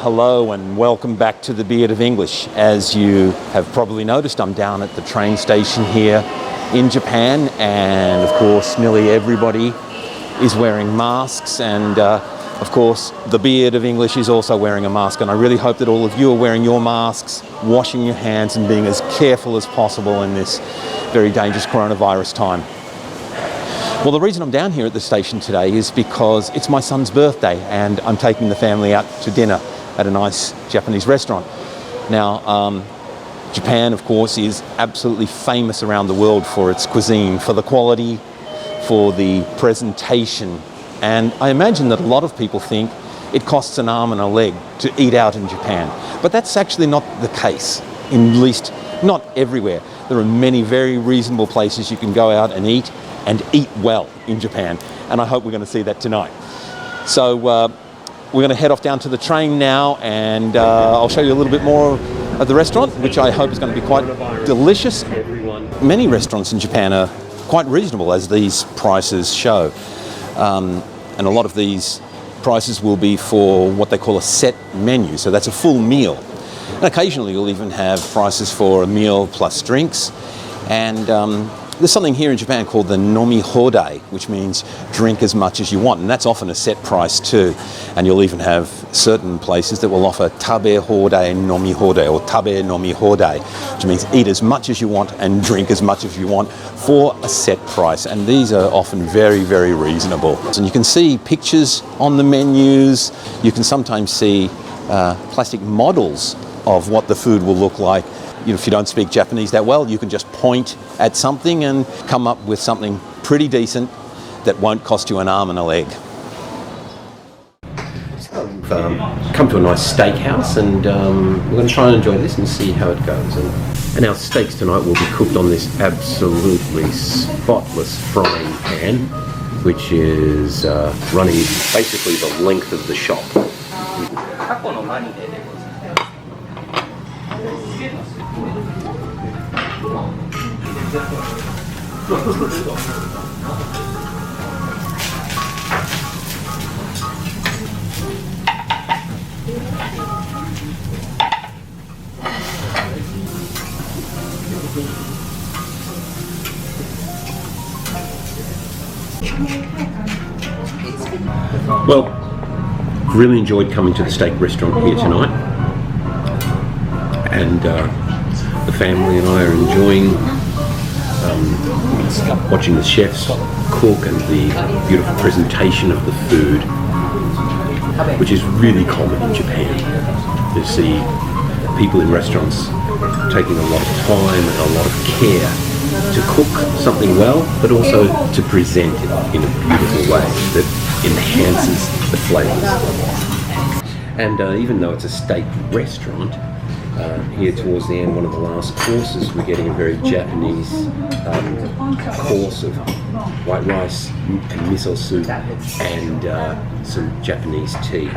hello and welcome back to the Beard of English. As you have probably noticed, I'm down at the train station here in Japan, and of course nearly everybody is wearing masks, and of course the Beard of English is also wearing a mask, and I really hope that all of you are wearing your masks, washing your hands and being as careful as possible in this very dangerous coronavirus time. Well, the reason I'm down here at the station today is because it's my son's birthday and I'm taking the family out to dinner at a nice Japanese restaurant. Now, Japan, of course, is absolutely famous around the world for its cuisine, for the quality, for the presentation. And I imagine that a lot of people think it costs an arm and a leg to eat out in Japan. But that's actually not the case, at least not everywhere. There are many very reasonable places you can go out and eat well in Japan, and I hope we're going to see that tonight. So we're going to head off down to the train now, and I'll show you a little bit more of the restaurant, which I hope is going to be quite delicious. Many restaurants in Japan are quite reasonable, as these prices show, and a lot of these prices will be for what they call a set menu, so that's a full meal. And occasionally you'll even have prices for a meal plus drinks, and there's something here in Japan called the nomi hodai, which means drink as much as you want, and that's often a set price too. And you'll even have certain places that will offer tabe hodai nomi hodai, or tabe nomi hodai, which means eat as much as you want and drink as much as you want for a set price. And these are often very, very reasonable. And you can see pictures on the menus. You can sometimes see plastic models of what the food will look like. If you don't speak Japanese that well, you can just point at something and come up with something pretty decent that won't cost you an arm and a leg. So we've come to a nice steakhouse, and we're going to try and enjoy this and see how it goes. And our steaks tonight will be cooked on this absolutely spotless frying pan, which is running basically the length of the shop. Well, really enjoyed coming to the steak restaurant here tonight, and the family and I are enjoying watching the chefs cook and the beautiful presentation of the food, which is really common in Japan. You see people in restaurants taking a lot of time and a lot of care to cook something well, but also to present it in a beautiful way that enhances the flavours. And even though it's a steak restaurant, here towards the end, one of the last courses, we're getting a very Japanese course of white rice and miso soup and some Japanese tea.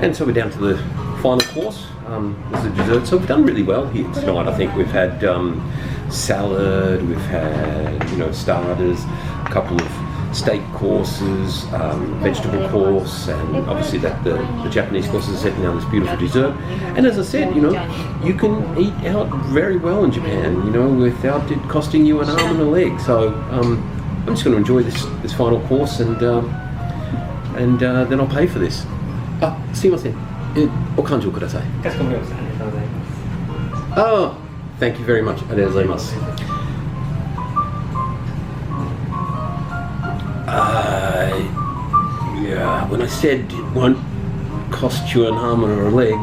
And so we're down to the final course. There's a dessert. So we've done really well here tonight. I think we've had salad, we've had starters, a couple of steak courses, vegetable course, and obviously the Japanese course is setting down this beautiful dessert. And as I said, you can eat out very well in Japan, without it costing you an arm and a leg. So I'm just going to enjoy this final course, and then I'll pay for this. すいません。お勘定ください。かしこまりました。ありがとうございます。Oh, thank you very much. ありがとうございます。Yeah, when I said it won't cost you an arm or a leg,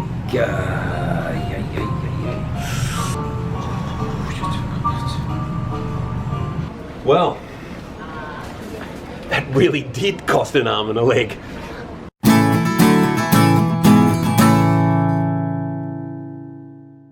Well, that really did cost an arm and a leg.